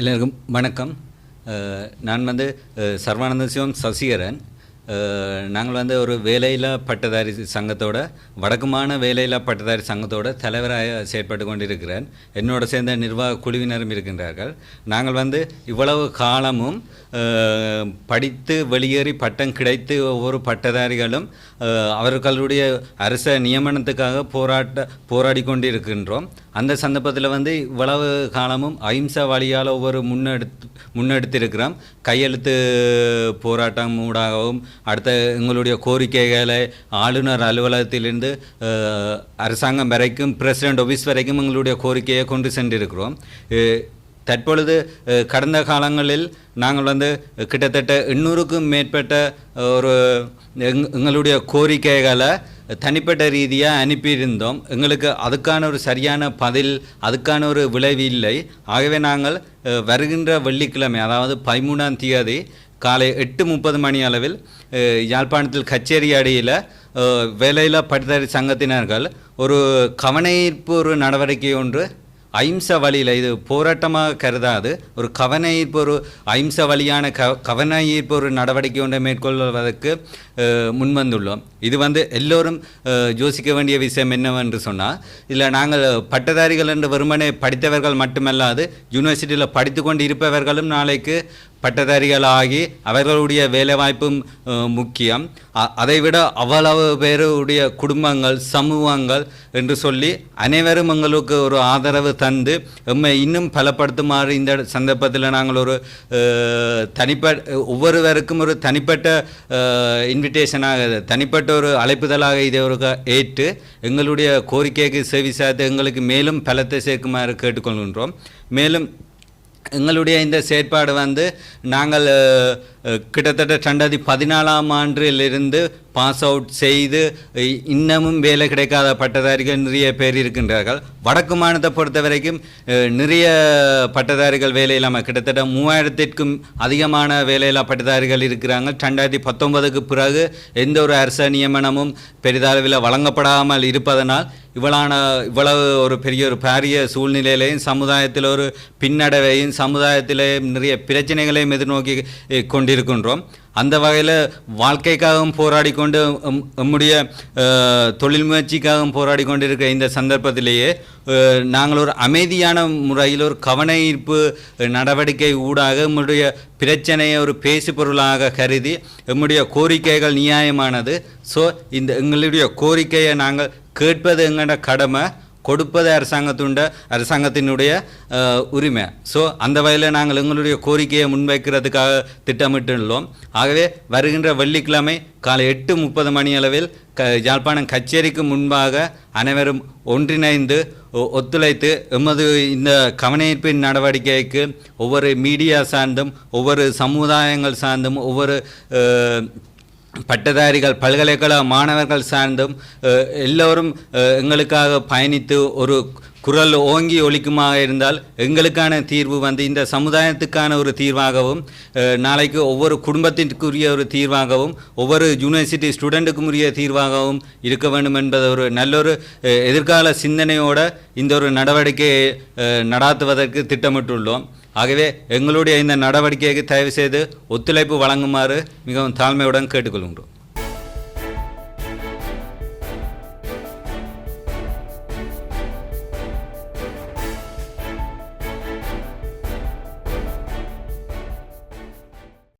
எல்லாருக்கும் வணக்கம். நான் சர்வானந்த சிவம் சசிகரன். நாங்கள் ஒரு வேலையில்லா பட்டதாரி சங்கத்தோட வடக்குமான வேலையில்லா பட்டதாரி சங்கத்தோட தலைவராக செயற்பட்டு கொண்டிருக்கிறேன். என்னோட சேர்ந்த நிர்வாக குழுவினரும் இருக்கின்றார்கள். நாங்கள் இவ்வளவு காலமும் படித்து வெளியேறி பட்டம் கிடைத்து ஒவ்வொரு பட்டதாரிகளும் அவர்களுடைய அரச நியமனத்துக்காக போராடி கொண்டிருக்கின்றோம். அந்த சந்தர்ப்பத்தில் இவ்வளவு காலமும் அஹிம்சா வழியால் ஒவ்வொரு முன்னெடுத்திருக்கிறோம். கையெழுத்து போராட்டம் ஊடாகவும் அடுத்த எங்களுடைய கோரிக்கைகளை ஆளுநர் அலுவலகத்திலிருந்து அரசாங்கம் வரைக்கும் பிரசிடென்ட் ஆஃபீஸ் வரைக்கும் எங்களுடைய கோரிக்கையை கொண்டு சென்றிருக்கிறோம். தற்பொழுது கடந்த காலங்களில் நாங்கள் கிட்டத்தட்ட 800க்கும் மேற்பட்ட ஒரு எங்களுடைய கோரிக்கைகளை தனிப்பட்ட ரீதியாக அனுப்பியிருந்தோம். எங்களுக்கு அதுக்கான ஒரு சரியான பதில், அதுக்கான ஒரு விளைவு இல்லை. ஆகவே நாங்கள் வருகின்ற வெள்ளிக்கிழமை, அதாவது 13ஆம் தேதி காலை 8:30 மணி அளவில் யாழ்ப்பாணத்தில் கச்சேரி அடியில் வேலையில்லா பட்டதாரி சங்கத்தினர்கள் ஒரு கவனஈர்ப்பு ஒரு நடவடிக்கை ஒன்று அஹிம்சா வழியில், இது போராட்டமாக கருதாது, ஒரு கவனஈர்ப்பு ஒரு அஹிம்சா வழியான கவனஈர்ப்பு ஒரு நடவடிக்கை ஒன்றை மேற்கொள்வதற்கு முன்வந்துள்ளோம். இது எல்லோரும் யோசிக்க வேண்டிய விஷயம் என்னவென்று சொன்னால், இதில் நாங்கள் பட்டதாரிகள் என்று வெறுமனே படித்தவர்கள் மட்டுமல்லாது யூனிவர்சிட்டியில் படித்து கொண்டு இருப்பவர்களும் நாளைக்கு பட்டதாரிகளாகி அவர்களுடைய வேலைவாய்ப்பும் முக்கியம். அதைவிட அவ்வளவு பேருடைய குடும்பங்கள், சமூகங்கள் என்று சொல்லி அனைவரும் எங்களுக்கு ஒரு ஆதரவு தந்து எம்மை இன்னும் பலப்படுத்துமாறு இந்த சந்தர்ப்பத்தில் நாங்கள் ஒரு ஒவ்வொருவருக்கும் ஒரு தனிப்பட்ட இன்விடேஷனாக, தனிப்பட்ட ஒரு அழைப்புதலாக இதை ஒரு ஏற்று எங்களுடைய கோரிக்கைக்கு செவி சாய்த்து எங்களுக்கு மேலும் பலத்தை சேர்க்குமாறு கேட்டுக்கொள்கின்றோம். மேலும் எங்களுடைய இந்த செயற்பாடு நாங்கள் கிட்டத்தட்ட 2014ஆம் ஆண்டிலிருந்து பாஸ் அவுட் செய்து இன்னமும் வேலை கிடைக்காத பட்டதாரிகள் நிறைய பேர் இருக்கின்றார்கள். வடக்கு மாநிலத்தை பொறுத்த வரைக்கும் நிறைய பட்டதாரிகள் வேலை இல்லாமல் கிட்டத்தட்ட 3000க்கும் அதிகமான வேலையில்லா பட்டதாரிகள் இருக்கிறாங்க. 2019க்கு பிறகு எந்த ஒரு அரச நியமனமும் பெரிதளவில் வழங்கப்படாமல் இருப்பதனால் இவ்வளவு ஒரு பெரிய ஒரு பாரிய சூழ்நிலையிலையும் சமுதாயத்தில் ஒரு பின்னடைவையும் சமுதாயத்திலேயும் நிறைய பிரச்சனைகளையும் எதிர்நோக்கி கொண்டிருக்கின்றோம். அந்த வகையில் வாழ்க்கைக்காகவும் போராடி கொண்டு நம்முடைய தொழில் முயற்சிக்காகவும் போராடி கொண்டிருக்கிற இந்த சந்தர்ப்பத்திலேயே நாங்கள் ஒரு அமைதியான முறையில் ஒரு கவன ஈர்ப்பு நடவடிக்கை ஊடாக நம்முடைய பிரச்சனையை ஒரு பேசு பொருளாக கருதி நம்முடைய கோரிக்கைகள் நியாயமானது. ஸோ எங்களுடைய கோரிக்கையை நாங்கள் கேட்பது எங்களோட கடமை, கொடுப்பது அரசாங்கத்தினுடைய உரிமை. ஸோ அந்த வகையில் நாங்கள் எங்களுடைய கோரிக்கையை முன்வைக்கிறதுக்காக திட்டமிட்டுள்ளோம். ஆகவே வருகின்ற வெள்ளிக்கிழமை காலை 8:30 மணி அளவில் யாழ்ப்பாணம் கச்சேரிக்கு முன்பாக அனைவரும் ஒன்றிணைந்து ஒத்துழைத்து எமது இந்த கவனஈர்ப்பின் நடவடிக்கைக்கு ஒவ்வொரு மீடியா சார்ந்தும், ஒவ்வொரு சமுதாயங்கள் சார்ந்தும், ஒவ்வொரு பட்டதாரிகள், பல்கலைக்கழக மாணவர்கள் சார்ந்தும் எல்லோரும் எங்களுக்காக பயணித்து ஒரு குரல் ஓங்கி ஒலிக்குமாக இருந்தால் எங்களுக்கான தீர்வு இந்த சமுதாயத்துக்கான ஒரு தீர்வாகவும், நாளைக்கு ஒவ்வொரு குடும்பத்திற்குரிய ஒரு தீர்வாகவும், ஒவ்வொரு யூனிவர்சிட்டி ஸ்டூடெண்ட்டுக்கும் உரிய தீர்வாகவும் இருக்க வேண்டும் என்பது ஒரு நல்லொரு எதிர்கால சிந்தனையோடு இந்த ஒரு நடவடிக்கையை நடாத்துவதற்கு திட்டமிட்டுள்ளோம். ஆகவே எங்களுடைய இந்த நடவடிக்கைக்கு தயவு செய்து ஒத்துழைப்பு வழங்குமாறு மிகவும் தாழ்மையுடன் கேட்டுக்கொள்கின்றோம்.